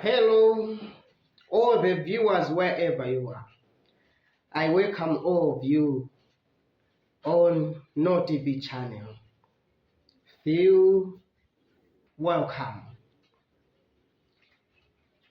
Hello, all the viewers wherever you are. I welcome all of you on No TV channel. Feel welcome.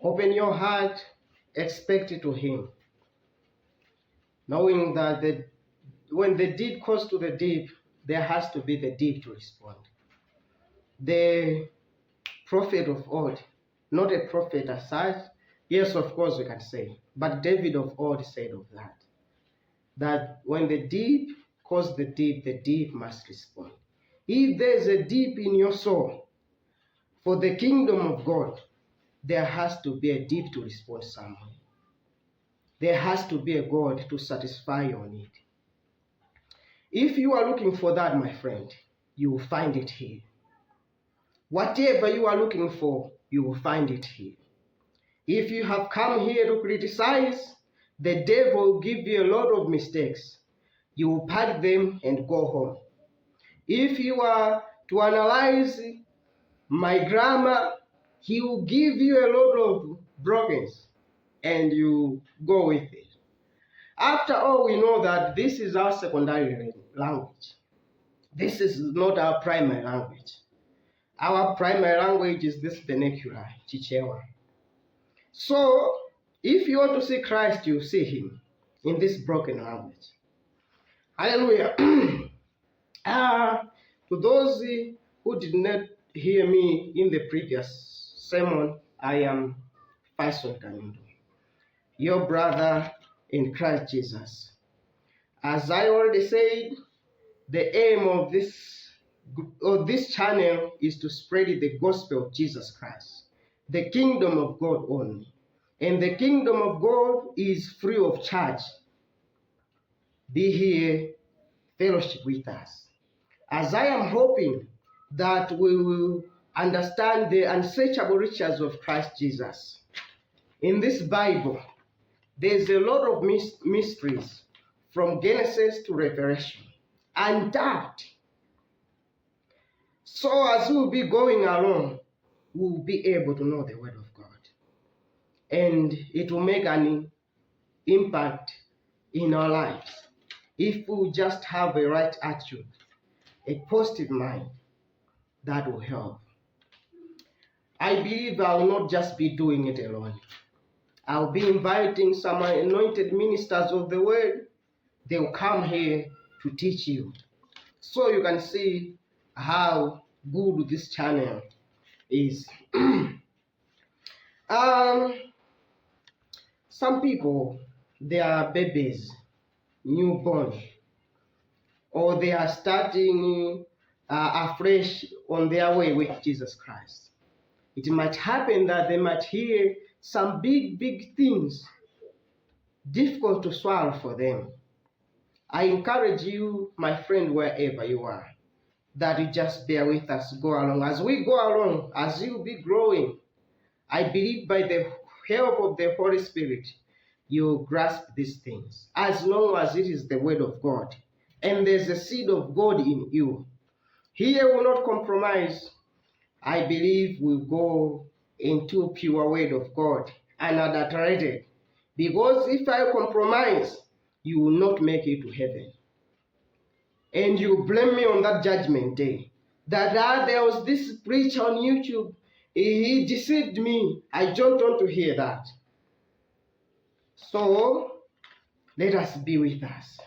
Open your heart, expect to Him, knowing that when the deep calls to the deep, there has to be the deep to respond. The prophet of old, not a prophet as such, yes, of course we can say, but David of old said of that when the deep calls the deep must respond. If there is a deep in your soul for the kingdom of God, there has to be a deep to respond somewhere. There has to be a God to satisfy your need. If you are looking for that, my friend, you will find it here. Whatever you are looking for, you will find it here. If you have come here to criticize, the devil will give you a lot of mistakes. You will pack them and go home. If you are to analyze my grammar, he will give you a lot of brokenness and you go with it. After all, we know that this is our secondary language. This is not our primary language. Our primary language is this vernacular, Chichewa. So, if you want to see Christ, you see Him in this broken language. Hallelujah. To those who did not hear me in the previous sermon, I am Fyson Kanyundu, your brother in Christ Jesus. As I already said, the aim of this channel is to spread the gospel of Jesus Christ, the kingdom of God only. And the kingdom of God is free of charge. Be here, fellowship with us. As I am hoping that we will understand the unsearchable riches of Christ Jesus. In this Bible, there's a lot of mysteries from Genesis to Revelation, untapped. So as we'll be going along, we'll be able to know the Word of God. And it will make an impact in our lives if we just have a right attitude, a positive mind. That will help. I believe I will not just be doing it alone. I'll be inviting some anointed ministers of the word. They will come here to teach you. So you can see how good this channel is. Some people, they are babies, newborn, or they are starting afresh on their way with Jesus Christ. It might happen that they might hear some big things, difficult to swallow for them. I encourage you, my friend, wherever you are, that you just bear with us, go along. As we go along, as you be growing, I believe by the help of the Holy Spirit, you grasp these things, as long as it is the word of God. And there's a seed of God in you. Here will not compromise. I believe we'll go into pure word of God, unadulterated. Because if I compromise, you will not make it to heaven. And you blame me on that judgment day. That there was this preacher on YouTube, he deceived me. I don't want to hear that. So, let us be with us.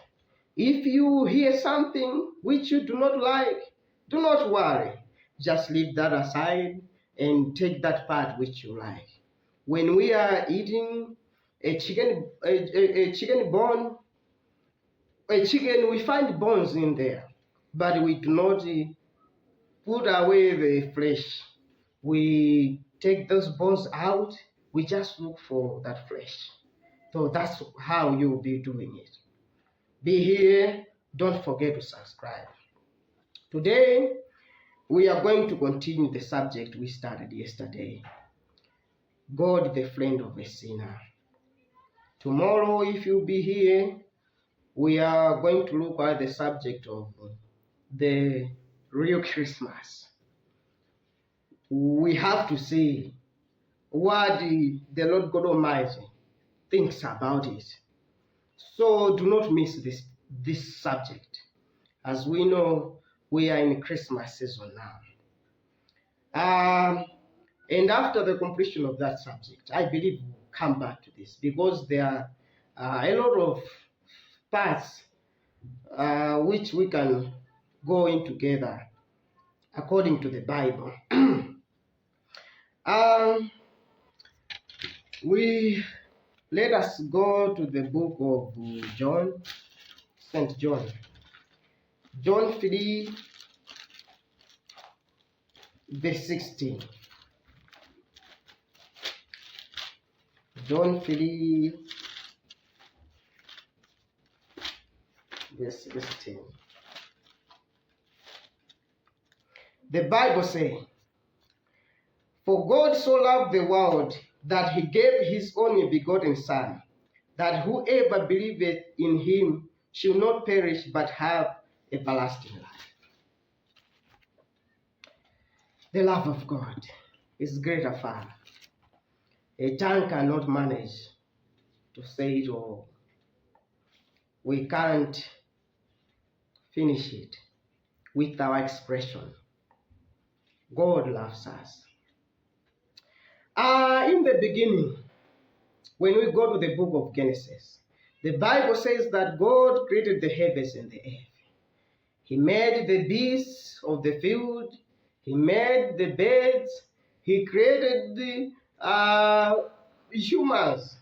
If you hear something which you do not like, do not worry. Just leave that aside and take that part which you like. When we are eating a chicken bone, we find bones in there, but we do not put away the flesh. We take those bones out, we just look for that flesh. So that's how you'll be doing it. Be here, don't forget to subscribe. Today, we are going to continue the subject we started yesterday. God, the friend of a sinner. Tomorrow, if you'll be here, we are going to look at the subject of the real Christmas. We have to see what the Lord God Almighty thinks about it. So do not miss this subject. As we know, we are in Christmas season now. And after the completion of that subject, I believe we'll come back to this, because there are a lot of parts which we can go in together according to the Bible. Let us go to the book of John, St. John. John 3, verse 16. John 3, verse 16. The Bible says, "For God so loved the world that he gave his only begotten Son, that whoever believeth in him shall not perish but have everlasting life." The love of God is greater far. A tongue cannot manage to say it all. We can't finish it with our expression. God loves us. In the beginning, when we go to the book of Genesis, the Bible says that God created the heavens and the earth. He made the beasts of the field. He made the birds. He created the humans.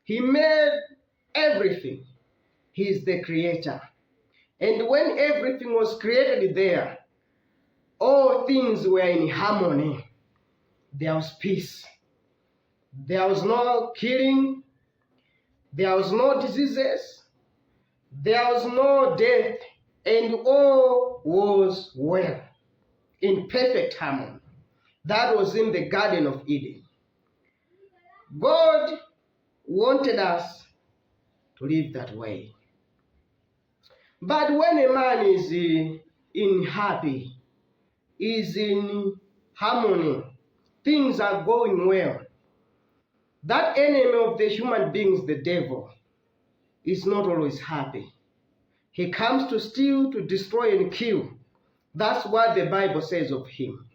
He made everything. He is the creator. And when everything was created there, all things were in harmony. There was peace. There was no killing. There was no diseases. There was no death. And all was well, in perfect harmony. That was in the Garden of Eden. God wanted us to live that way. But when a man is happy, is in harmony, things are going well, that enemy of the human beings, the devil, is not always happy. He comes to steal, to destroy, and kill. That's what the Bible says of him.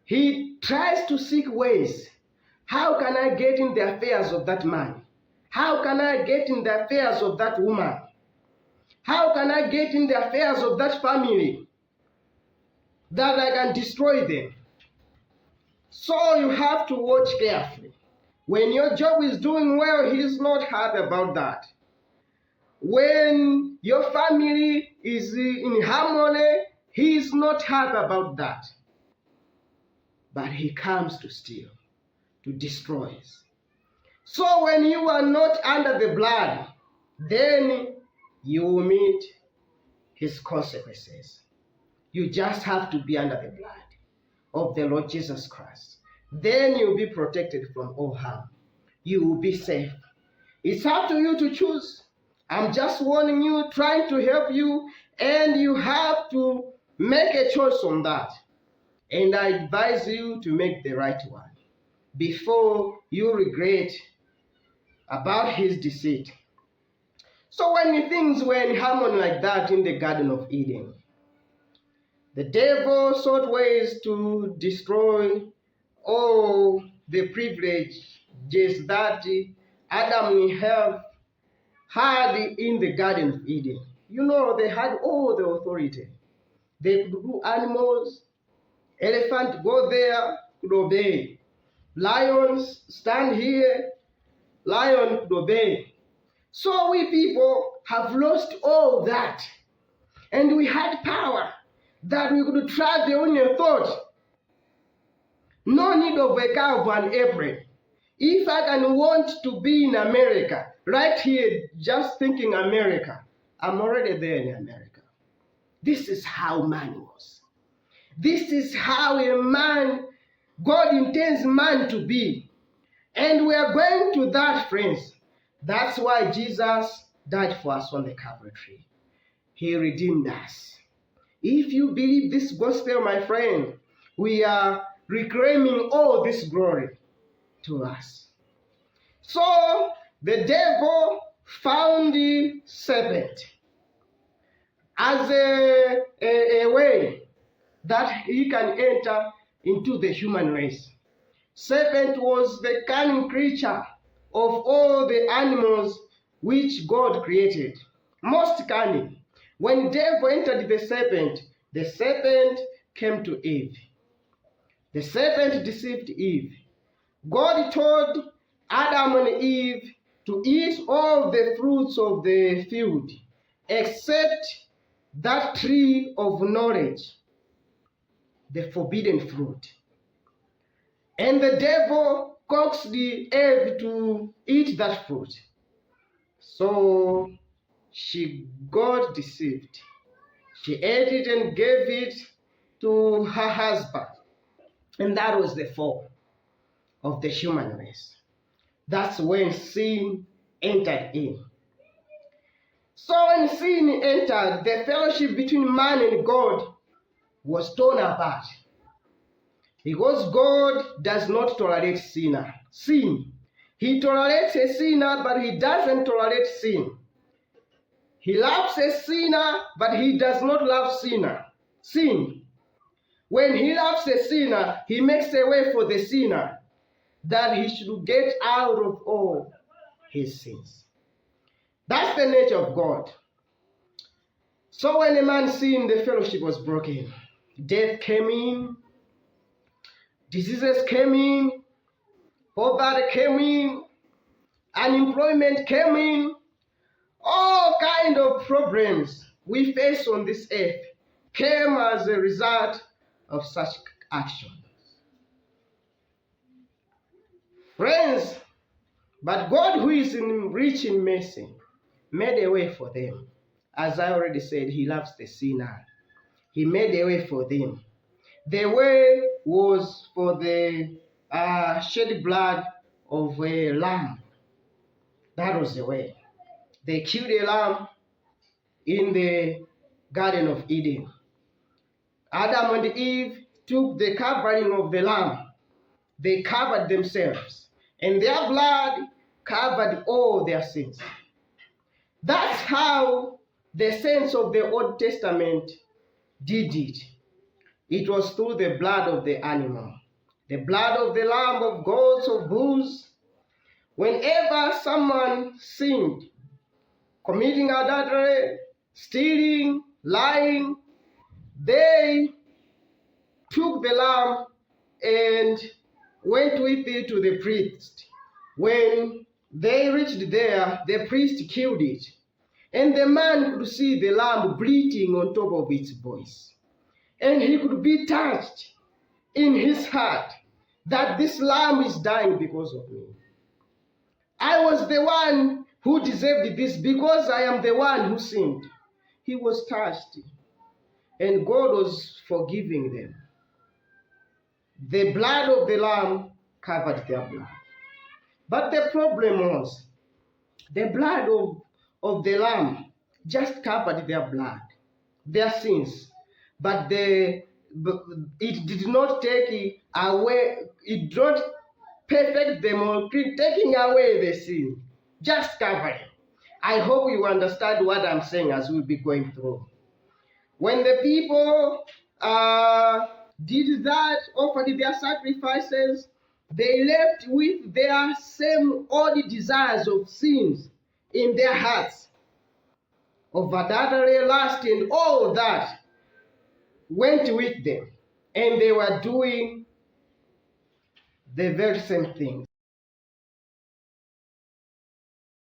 He tries to seek ways. How can I get in the affairs of that man? How can I get in the affairs of that woman? How can I get in the affairs of that family that I can destroy them? So you have to watch carefully. When your job is doing well, he is not happy about that. When your family is in harmony, he is not happy about that. But he comes to steal, to destroy. So when you are not under the blood, then you will meet his consequences. You just have to be under the blood of the Lord Jesus Christ. Then you'll be protected from all harm. You will be safe. It's up to you to choose. I'm just warning you, trying to help you, and you have to make a choice on that. And I advise you to make the right one before you regret about his deceit. So when things were in harmony like that in the Garden of Eden, the devil sought ways to destroy all the privileges that Adam and Eve had in the Garden of Eden. You know, they had all the authority. They could do animals. Elephant go there, could obey. Lions stand here, lion could obey. So we people have lost all that. And we had power that we could try the only thought. No need of a cow of an apron. If I can want to be in America, right here, just thinking America, I'm already there in America. This is how man was. This is how a man, God intends man to be. And we are going to that, friends. That's why Jesus died for us on the Calvary tree. He redeemed us. If you believe this gospel, my friend, we are reclaiming all this glory to us. So the devil found the serpent as a way that he can enter into the human race. Serpent was the cunning creature of all the animals which God created. Most cunning. When devil entered the serpent came to Eve. The serpent deceived Eve. God told Adam and Eve to eat all the fruits of the field, except that tree of knowledge, the forbidden fruit. And the devil coaxed Eve to eat that fruit. So she got deceived. She ate it and gave it to her husband. And that was the fall of the human race. That's when sin entered in. So when sin entered, the fellowship between man and God was torn apart. Because God does not tolerate sin. He tolerates a sinner, but he doesn't tolerate sin. He loves a sinner, but he does not love sin. When he loves a sinner, he makes a way for the sinner that he should get out of all his sins. That's the nature of God. So when a man sinned, the fellowship was broken. Death came in, diseases came in, poverty came in, unemployment came in, all kind of problems we face on this earth came as a result of such action. Friends, but God, who is rich in mercy, made a way for them. As I already said, he loves the sinner. He made a way for them. The way was for the shed blood of a lamb. That was the way. They killed a lamb in the Garden of Eden. Adam and Eve took the covering of the lamb. They covered themselves, and their blood covered all their sins. That's how the saints of the Old Testament did it. It was through the blood of the animal, the blood of the lamb, of goats, of bulls. Whenever someone sinned, committing adultery, stealing, lying, they took the lamb and went with it to the priest. When they reached there, the priest killed it, and the man could see the lamb bleating on top of its voice. And he could be touched in his heart that this lamb is dying because of me. I was the one who deserved this because I am the one who sinned. He was touched, and God was forgiving them. The blood of the lamb covered their blood. But the problem was, the blood of the lamb just covered their blood, their sins. But it did not take away, it did not perfect them or taking away the sin, just covering. I hope you understand what I'm saying as we'll be going through. When the people did that, offered their sacrifices, they left with their same old desires of sins in their hearts, of adultery, lust, and all that went with them, and they were doing the very same thing.